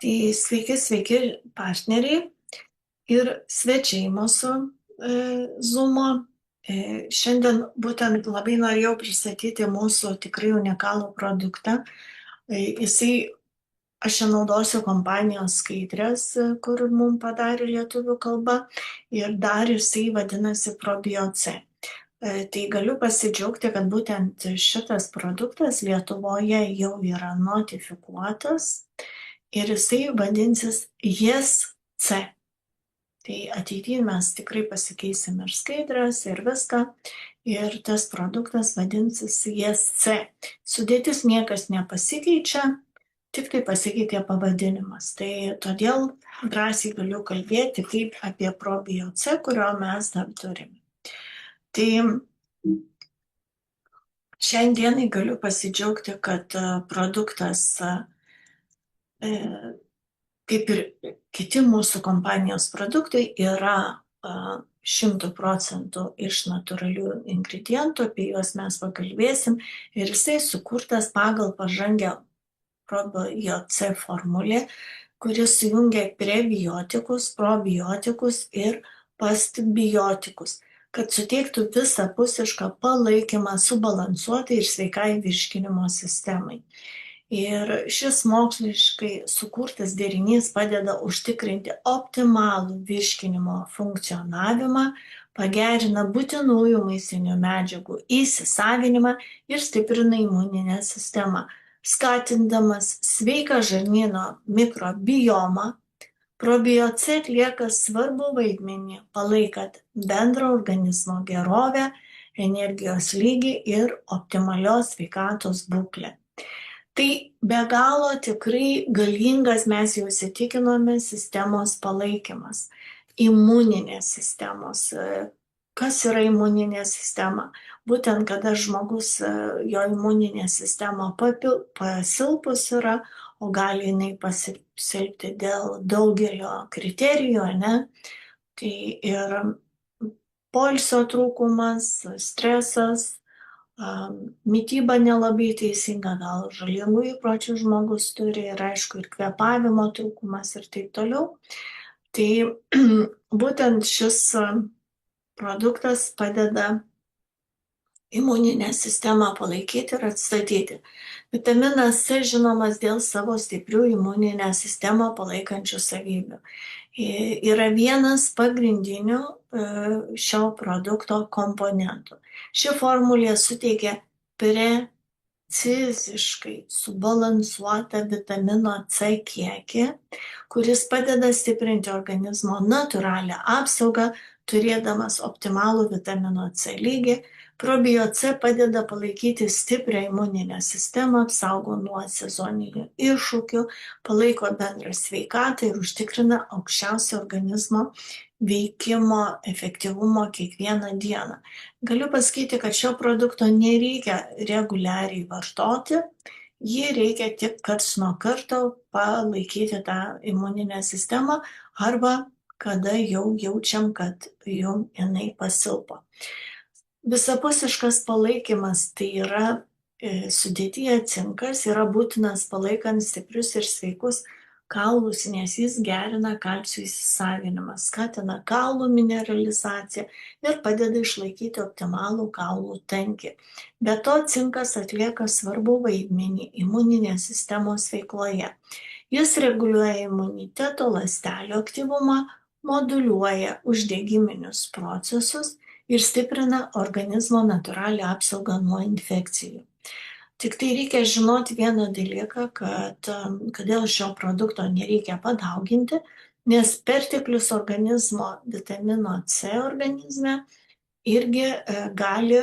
Tai sveiki partneriai ir svečiai mūsų Zoomo. Šiandien būtent labai norėjau pristatyti mūsų tikrai unikalų produktą. Jisai, aš čia naudosiu kompanijos skaidrės, kur mums padarė lietuvių kalba, ir dar jisai vadinasi ProBioC. Tai galiu pasidžiaugti, kad būtent šitas produktas Lietuvoje jau yra notifikuotas ir jisai vadinsis JES-C. Tai ateityje mes tikrai pasikeisim ir skaidrės, ir viską. Ir tas produktas vadinsis JES-C. Sudėtis niekas nepasikeičia, tik tai pasikeitė pavadinimas. Tai todėl drąsiai galiu kalbėti kaip apie ProBioC, kurio mes dar turime. Tai šiandienai galiu pasidžiaugti, kad produktas, kaip ir kiti mūsų kompanijos produktai, yra 100% iš natūralių ingredientų, apie juos mes pakalbėsim, ir jisai sukurtas pagal pažangę ProBioC formulę, kuris sujungia prebiotikus, probiotikus ir postbiotikus, kad suteiktų visapusišką palaikymą subalansuotai ir sveikai virškinimo sistemai. Ir šis moksliškai sukurtas derinys padeda užtikrinti optimalų virškinimo funkcionavimą, pagerina būtinųjų maistinių medžiagų įsisavinimą ir stiprina imuninę sistemą, skatindamas sveiką žarnyno mikrobiomą. ProBioC atlieka svarbų vaidmenį, palaikant bendrą organizmo gerovę, energijos lygį ir optimalios sveikatos būklę. Tai be galo tikrai galingas, mes jau įsitikinome, sistemos palaikymas, imuninės sistemos. Kas yra imuninė sistema? Būtent kada žmogus, jo imuninė sistema pasilpus yra, o gali jinai pasilpti dėl daugelio kriterijų, ne? Tai ir poilsio trūkumas, stresas, mityba nelabai teisinga, gal žalingų įpročių žmogus turi, ir aišku, ir kvėpavimo trūkumas ir taip toliau. Tai būtent šis produktas padeda imuninę sistemą palaikyti ir atstatyti. Vitaminas C žinomas dėl savo stiprių imuninę sistemą palaikančių savybių. Yra vienas pagrindinių šio produkto komponentų. Ši formulė suteikia preciziškai subalansuotą vitamino C kiekį, kuris padeda stiprinti organizmo natūralią apsaugą, turėdamas optimalų vitamino C lygį. ProBioC padeda palaikyti stiprią imuninę sistemą, apsaugo nuo sezoninių iššūkių, palaiko bendrą sveikatą ir užtikrina aukščiausią organizmo veikimo efektyvumo kiekvieną dieną. Galiu pasakyti, kad šio produkto nereikia reguliariai vartoti, jį reikia tik karts nuo karto palaikyti tą imuninę sistemą, arba kada jau jaučiam, kad jau jinai pasilpo. Visapusiškas palaikymas, tai yra sudėtyje cinkas, yra būtinas palaikant stiprius ir sveikus kaulus, nes jis gerina kalcio įsisavinimą, skatina kaulų mineralizaciją ir padeda išlaikyti optimalų kaulų tankį. Be to, cinkas atlieka svarbų vaidmenį imuninės sistemos veikloje. Jis reguliuoja imuniteto ląstelių aktyvumą, moduliuoja uždegiminius procesus ir stiprina organizmo natūralią apsaugą nuo infekcijų. Tik tai reikia žinoti vieną dalyką, kad kodėl šio produkto nereikia padauginti, nes perteklius organizmo vitamino C organizme irgi gali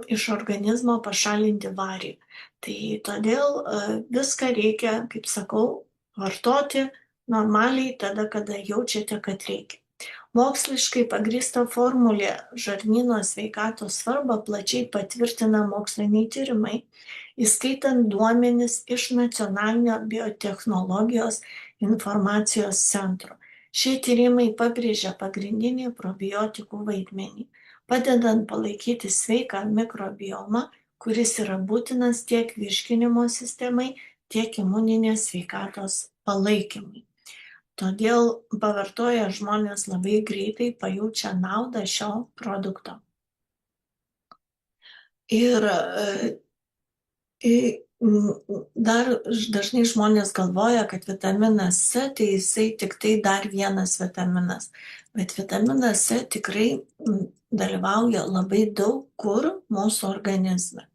iš organizmo pašalinti varį. Tai todėl viską reikia, kaip sakau, vartoti normaliai tada, kada jaučiate, kad reikia. Moksliškai pagrįsta formulė žarnyno sveikatos svarbą plačiai patvirtina moksliniai tyrimai, įskaitant duomenis iš Nacionalinio biotechnologijos informacijos centro. Šie tyrimai pabrėžia pagrindinį probiotikų vaidmenį, padedant palaikyti sveiką mikrobiomą, kuris yra būtinas tiek virškinimo sistemai, tiek imuninės sveikatos palaikymui. Todėl pavartoję žmonės labai greitai pajaučia naudą šio produkto. Ir dar dažnai žmonės galvoja, kad vitaminas C, tai jisai tik tai dar vienas vitaminas. Bet vitaminas C tikrai dalyvauja labai daug kur mūsų organizme.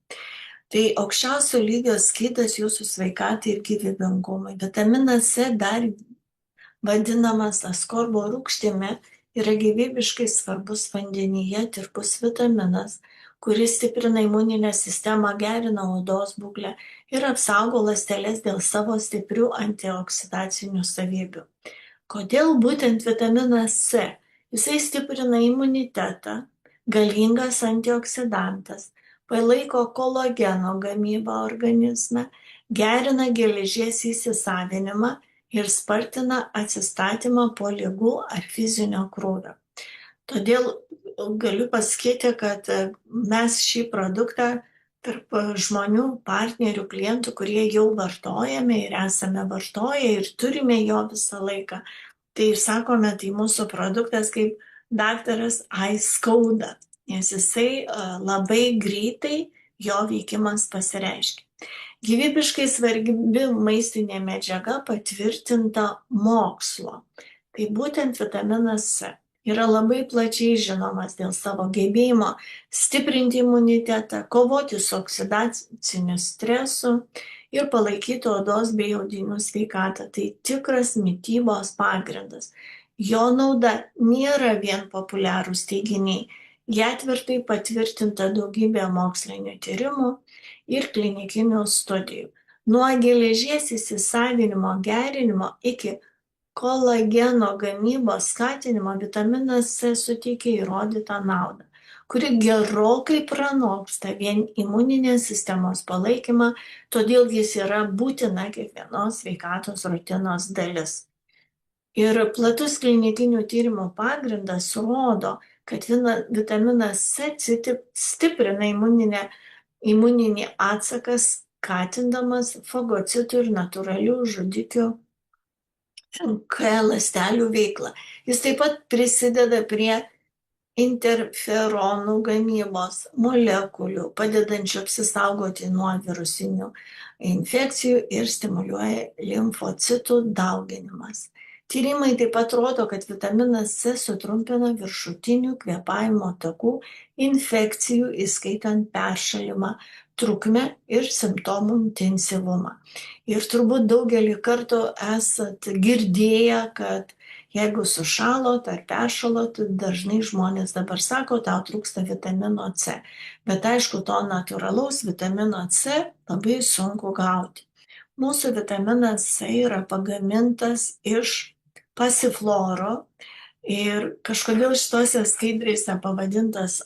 Tai aukščiausio lygio skydas jūsų sveikatai ir gyvybingumui. Vitaminas C, dar vadinamas askorbo rūgštimi, yra gyvybiškai svarbus vandenyje tirpus vitaminas, kuris stiprina imuninę sistemą, gerina odos būklę ir apsaugo ląsteles dėl savo stiprių antioksidacinių savybių. Kodėl būtent vitaminas C? Jisai stiprina imunitetą, galingas antioksidantas, palaiko kolageno gamybą organizme, gerina geležies įsisavinimą ir spartina atsistatymą po ligų ar fizinio krūvio. Todėl galiu pasakyti, kad mes šį produktą tarp žmonių, partnerių, klientų, kurie jau vartojame ir esame vartoję ir turime jo visą laiką, tai sakome, tai mūsų produktas kaip daktaras ai skauda, nes jisai labai greitai jo veikimas pasireiškia. Gyvybiškai svarbi maistinė medžiaga patvirtinta mokslo. Tai būtent vitaminas C yra labai plačiai žinomas dėl savo gebėjimo stiprinti imunitetą, kovoti su oksidaciniu stresu ir palaikyti odos bei audinių sveikatą. Tai tikras mitybos pagrindas. Jo nauda nėra vien populiarūs teiginiai. Ją tvirtai patvirtinta daugybė mokslinių tyrimų ir klinikinių studijų. Nuo geležies įsisavinimo gerinimo iki kolageno gamybos skatinimo vitaminas C suteikia įrodytą naudą, kuri gerokai pranoksta vien imuninės sistemos palaikymą, todėl jis yra būtina kiekvienos sveikatos rutinos dalis. Ir platus klinikinių tyrimų pagrindas rodo, kad vitaminas C stiprina imuninį atsaką, skatindamas fagocitų ir natūralių žudikių NK ląstelių veiklą. Jis taip pat prisideda prie interferonų gamybos molekulių, padedančių apsisaugoti nuo virusinių infekcijų ir stimuliuoja limfocitų dauginimas. Tyrimai taip pat rodo, kad vitaminas C sutrumpina viršutinių kvėpavimo takų infekcijų, įskaitant peršalimą, trukmę ir simptomų intensyvumą. Ir turbūt daugelį kartų esat girdėję, kad jeigu sušalot ar peršalot, dažnai žmonės dabar sako, tau trūksta vitamino C. Bet aišku, to natūralaus vitamino C labai sunku gauti. Mūsų vitaminas C yra pagamintas iš pasifloro ir kažkodėl šitose skaidrėse pavadintas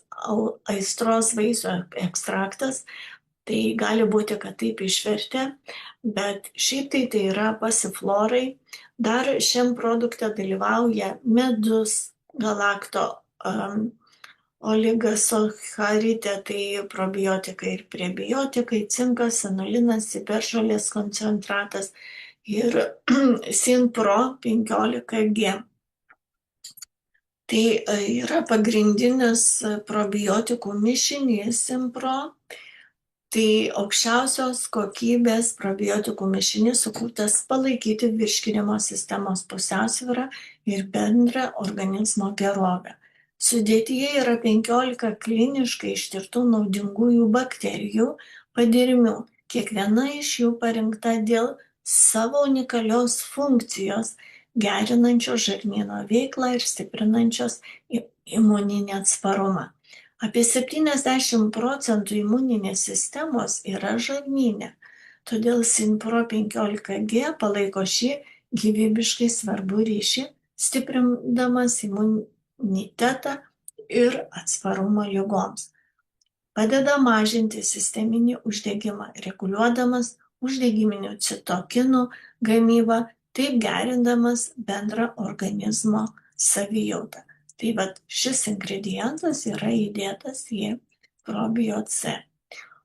aistros vaisių ekstraktas, tai gali būti, kad taip išvertė, bet šiaip tai yra pasiflorai. Dar šiam produkte dalyvauja medus, galakto oligasacharide, tai probiotikai ir prebiotikai, cinkas, anulinas, ciberžolės koncentratas ir Sinpro 15G. Tai yra pagrindinis probiotikų mišinys Sinpro. Tai aukščiausios kokybės probiotikų mišinys sukurtas palaikyti virškinimo sistemos pusiausvyrą ir bendrą organizmo gerovę. Sudėtyje yra 15 kliniškai ištirtų naudingųjų bakterijų padirmių. Kiekviena iš jų parinkta dėl savo unikalios funkcijos, gerinančios žarnyno veiklą ir stiprinančios imuninį atsparumą. Apie 70% imuninės sistemos yra žarnyne, todėl Sinpro 15G palaiko šį gyvybiškai svarbų ryšį, stiprindamas imunitetą ir atsparumą ligoms. Padeda mažinti sisteminį uždegimą, reguliuodamas uždegiminių citokinų gamybą, taip gerindamas bendrą organizmo savijautą. Tai vat šis ingredientas yra įdėtas į probio C.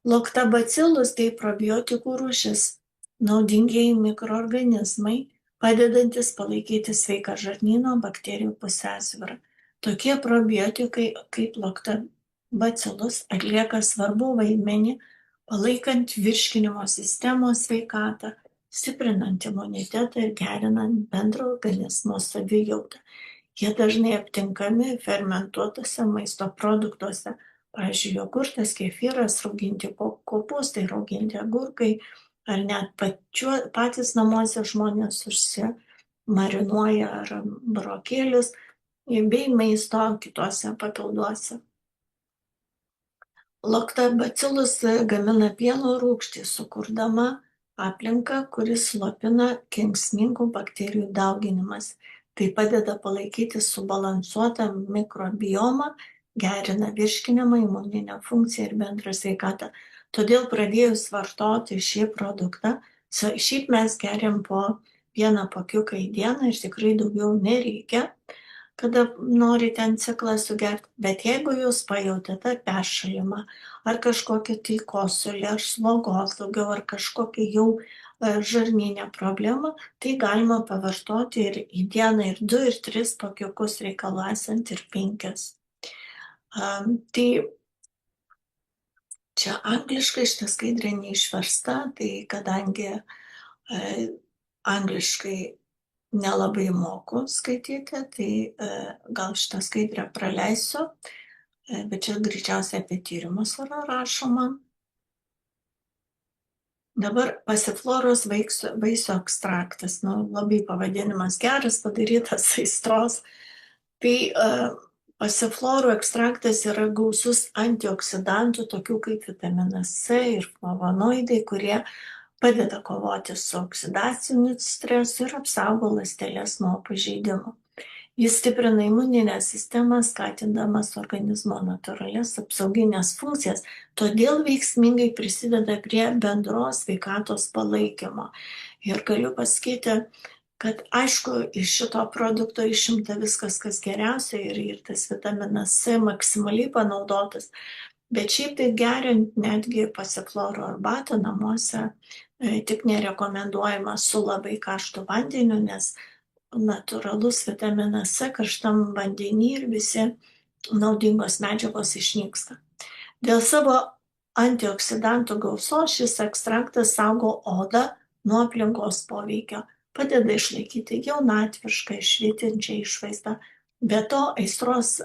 Lactobacillus tai probiotikų rūšis, naudingieji mikroorganizmai, padedantis palaikyti sveiką žarnyno bakterijų pusiausvyrą. Tokie probiotikai kaip Lactobacillus atlieka svarbų vaidmenį, palaikant virškinimo sistemos sveikatą, stiprinant imunitetą ir gerinant bendrą organizmo savijautą. Jie dažnai aptinkami fermentuotose maisto produktuose, pavyzdžiui, jogurtas, kefyras, rauginti kopūstai, rauginti agurkai, ar net patys namuose žmonės užsimarinuoja ar burokėlius bei maisto kituose papilduose. Lactobacillus gamina pieno rūgštį, sukurdama aplinką, kuris slopina kenksmingų bakterijų dauginimas. Tai padeda palaikyti subalansuotą mikrobiomą, gerina virškinimą, imuninę funkciją ir bendrą sveikatą. Todėl pradėjus vartoti šį produktą, šiaip mes geriam po vieną pakiuką į dieną ir tikrai daugiau nereikia, kada nori ten ciklą sugerti, bet jeigu jūs pajautėte peršalimą ar kažkokį tai kosulį, ar slogoslūgio, ar kažkokį jau žarnyne problemą, tai galima pavartoti ir į dieną ir 2, ir 3 pakiukus reikalu esant ir 5. Tai čia angliškai šitą skaidrę neišversta, tai kadangi angliškai nelabai moku skaityti, tai gal šitą skaidrę praleisiu, bet čia greičiausiai apie tyrimus yra rašoma. Dabar pasifloros vaisių ekstraktas, labai pavadinimas geras, padarytas aistros. Tai pasiflorų ekstraktas yra gausus antioksidantų, tokių kaip vitaminas C ir flavonoidai, kurie padeda kovoti su oksidaciniu stresu ir apsaugo ląsteles nuo pažeidimų. Jis stiprina imuninę sistemą, skatindamas organizmo natūralias apsauginės funkcijas, todėl veiksmingai prisideda prie bendros sveikatos palaikymo. Ir galiu pasakyti, kad aišku, iš šito produkto išimta viskas, kas geriausia, ir tas vitaminas C maksimaliai panaudotas, bet šiaip tai geriant netgi pasiflorų arbatą namuose, tik nerekomenduojama su labai karštu vandeniu, nes natūralus vitaminas C karštam vandenį ir visi naudingos medžiagos išnyksta. Dėl savo antioksidantų gausos šis ekstraktas saugo odą nuo aplinkos poveikio, padeda išlaikyti jaunatvišką, švytinčią išvaizdą. Be to, aistros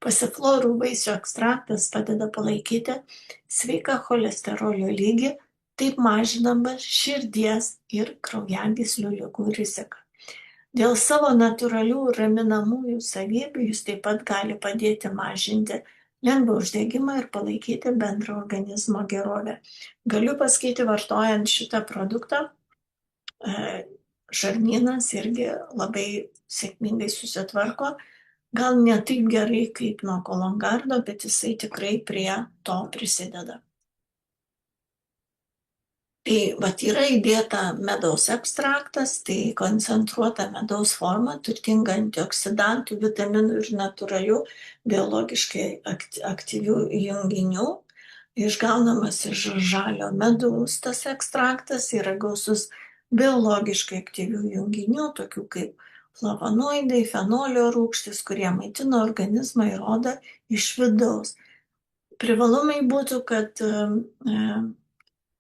pasiflorų vaisių ekstraktas padeda palaikyti sveiką cholesterolio lygį, taip mažinamas širdies ir kraujagyslių ligų riziką. Dėl savo natūralių raminamųjų savybių jis taip pat gali padėti mažinti lengvą uždegimą ir palaikyti bendrą organizmo gerovę. Galiu pasakyti, vartojant šitą produktą, žarnynas irgi labai sėkmingai susitvarko, gal ne taip gerai kaip nuo Kologardo, bet jisai tikrai prie to prisideda. Tai vat yra įdėta medaus ekstraktas, tai koncentruota medaus forma, turtinga antioksidantų, vitaminų ir natūralių biologiškai aktyvių junginių. Išgaunamas iš žalio medaus tas ekstraktas, yra gausus biologiškai aktyvių junginių, tokių kaip flavonoidai, fenolio rūgštys, kurie maitina organizmą ir odą iš vidaus. Privalumai būtų, kad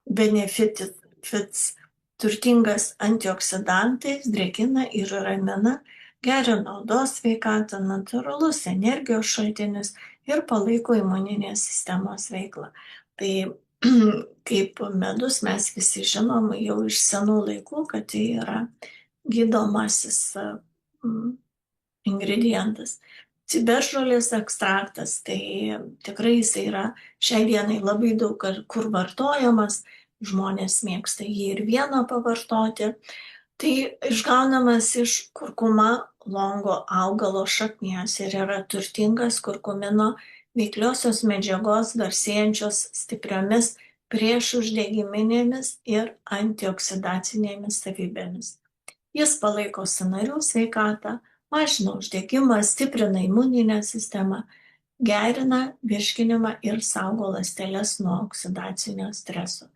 benefits turtingas antioksidantais, drėkina ir ramina, gerina odos sveikatą, natūralus energijos šaltinis ir palaiko imuninės sistemos veiklą. Tai kaip medus mes visi žinom jau iš senų laikų, kad tai yra gydomasis ingredientas. Ciberžolės ekstraktas, tai tikrai jis yra šiai dienai labai daug kur vartojamas, žmonės mėgsta jį ir vieną pavartoti. Tai išgaunamas iš kurkuma longo augalo šaknies ir yra turtingas kurkumino veikliosios medžiagos garsėjančios stipriomis priešuždegiminėmis ir antioksidacinėmis savybėmis. Jis palaiko sąnarių sveikatą, mažina uždegimą, stiprina imuninę sistemą, gerina virškinimą ir saugo ląsteles nuo oksidacinio streso.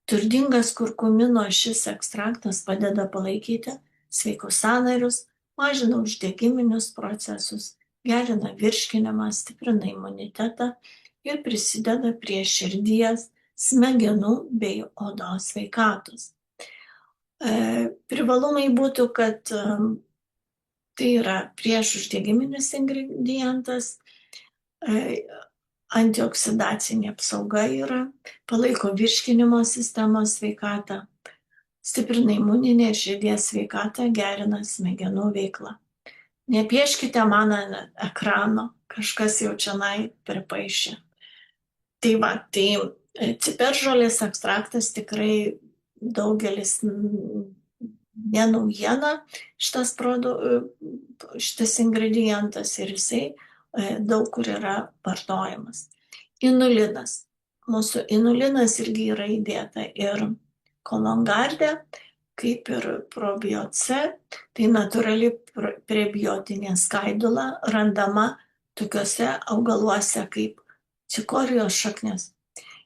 Turtingas kurkumino šis ekstraktas padeda palaikyti sveikus sąnarius, mažina uždegiminius procesus, gerina virškinimą, stiprina imunitetą ir prisideda prie širdies, smegenų bei odos sveikatos. Privalumai būtų, kad tai yra priešuždegiminis ingredientas, antioksidacinė apsauga yra, palaiko virškinimo sistemos sveikatą, stiprina imuninę ir širdies sveikatą, gerina smegenų veiklą. Nepieškite man ant ekrano, kažkas jau čionai pripaišė. Tai va, tai ciberžolės ekstraktas tikrai daugelis nenaujiena šitas ingredientas ir jisai daug kur yra vartojamas. Inulinas. Mūsų inulinas irgi yra įdėta ir kolongarde, kaip ir probioce, tai natūrali prebiotinė skaidula randama tokiuose augaluose kaip cikorijos šaknis.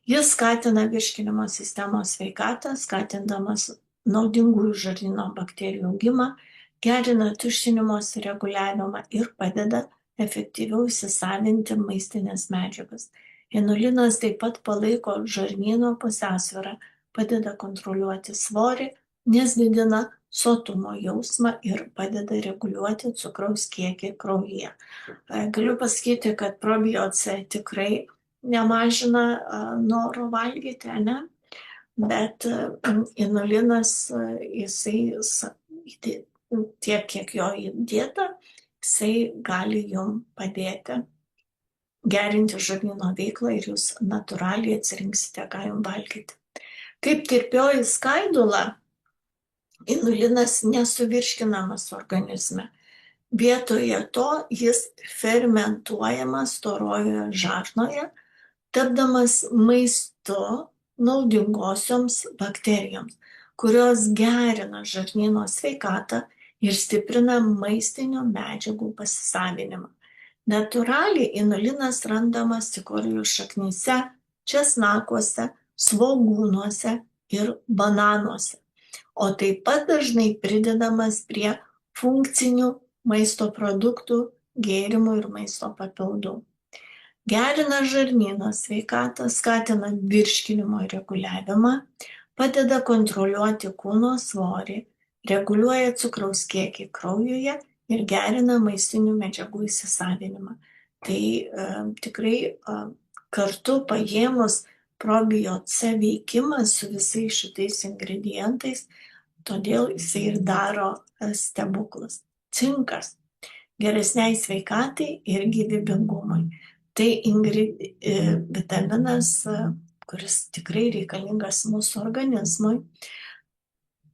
Jis skatina virškinimo sistemos sveikatą, skatindamas naudingųjų žarnyno bakterijų augimą, gerina tuštinimosi reguliavimą ir padeda efektyviau įsisavinti maistinės medžiagas. Inulinas taip pat palaiko žarnyno pusiausvyrą, padeda kontroliuoti svorį, nes didina sotumo jausmą ir padeda reguliuoti cukraus kiekį kraujyje. Galiu pasakyti, kad probioce tikrai nemažina noro valgyti, ne? Bet inulinas, jisai tiek, kiek jo įdėta, jisai gali jum padėti gerinti žarnyno veiklą ir jūs natūraliai atsirinksite, ką jum valgyti. Kaip tirpioji skaidula, inulinas nesuvirškinamas organizme. Vietoje to jis fermentuojamas storojoje žarnoje, tapdamas maistu naudingosioms bakterijoms, kurios gerina žarnyno sveikatą ir stiprina maistinių medžiagų pasisavinimą. Natūraliai inulinas randamas cikorijų šaknyse, česnakuose, svogūnuose ir bananuose, o taip pat dažnai pridedamas prie funkcinių maisto produktų, gėrimų ir maisto papildų. Gerina žarnyno sveikatą, skatina virškinimo reguliavimą, padeda kontroliuoti kūno svorį, reguliuoja cukraus kiekį kraujuje ir gerina maistinių medžiagų įsisavinimą. Tai tikrai kartu paėmus probioce veikimas su visais šitais ingredientais, todėl jisai ir daro stebuklus. Cinkas geresniai sveikatai ir gyvybingumui. Tai vitaminas, kuris tikrai reikalingas mūsų organizmui.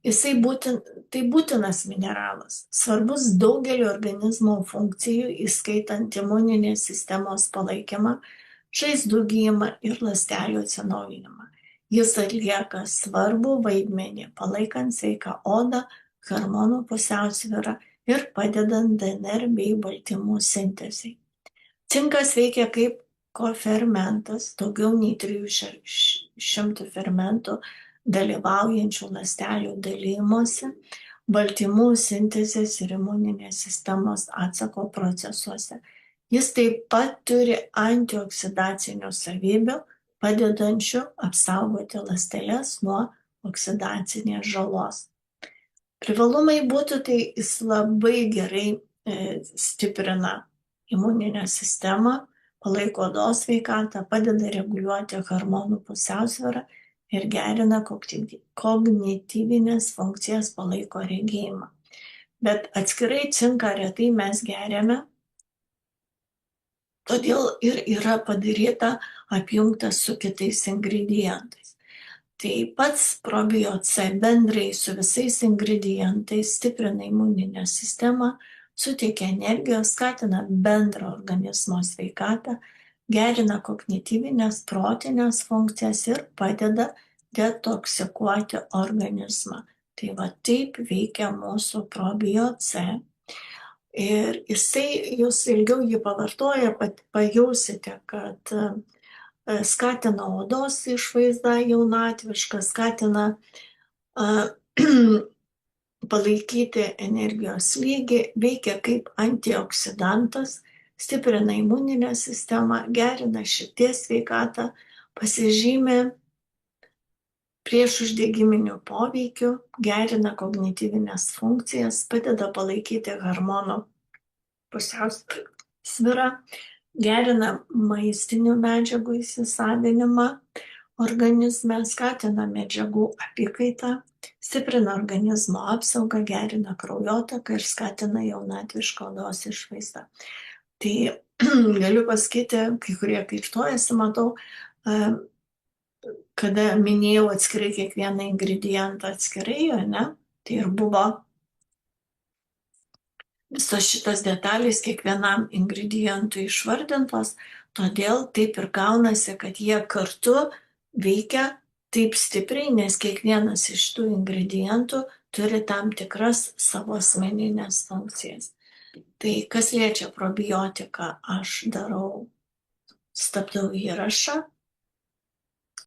Tai būtinas mineralas, svarbus daugelio organizmo funkcijų, įskaitant imuninės sistemos palaikymą, žaizdų gijimą ir ląstelių atsinaujinimą. Jis atlieka svarbų vaidmenį, palaikant sveiką odą, hormonų pusiausvyrą ir padedant DNR bei baltymų sintezei. Cinkas veikia kaip kofermentas, daugiau nei 300 fermentų dalyvaujančių ląstelių dalijimosi, baltymų sintezės ir imuninės sistemos atsako procesuose. Jis taip pat turi antioksidacinių savybių, padedančių apsaugoti ląsteles nuo oksidacinės žalos. Privalumai būtų, tai jis labai gerai stiprina imuninę sistemą, palaiko odos sveikatą, padeda reguliuoti hormonų pusiausvyrą ir gerina kognityvinės funkcijas, palaiko regėjimą. Bet atskirai cinką retai mes geriame, todėl ir yra padaryta apjungtas su kitais ingredientais. Tai pats probioce bendrai su visais ingredientais stiprina imuninę sistemą, suteikia energijos, skatina bendrą organizmo sveikatą, gerina kognityvinės protinės funkcijas ir padeda detoksikuoti organizmą. Tai va taip veikia mūsų probioce. Ir jisai, jūs ilgiau jį pavartoję, pajausite, kad skatina odos išvaizdą jaunatvišką, skatina palaikyti energijos lygį, veikia kaip antioksidantas, stiprina imuninę sistemą, gerina širdies sveikatą, pasižymi priešuždegiminiu poveikiu, gerina kognityvines funkcijas, padeda palaikyti hormonų pusiausvyrą, gerina maistinių medžiagų įsisavinimą organizme, skatina medžiagų apykaitą, stiprina organizmo apsaugą, gerina kraujotaką ir skatina jaunatvišką odos išvaizdą. Tai galiu pasakyti, kai kurie kairtojasi, matau, kada minėjau atskirai kiekvieną ingredientą atskirai, ne, tai ir buvo visos šitos detalės kiekvienam ingredientui išvardintos, todėl taip ir gaunasi, kad jie kartu veikia taip stipriai, nes kiekvienas iš tų ingredientų turi tam tikras savo asmeninės funkcijas. Tai kas liečia probiotiką, aš stabdau įrašą,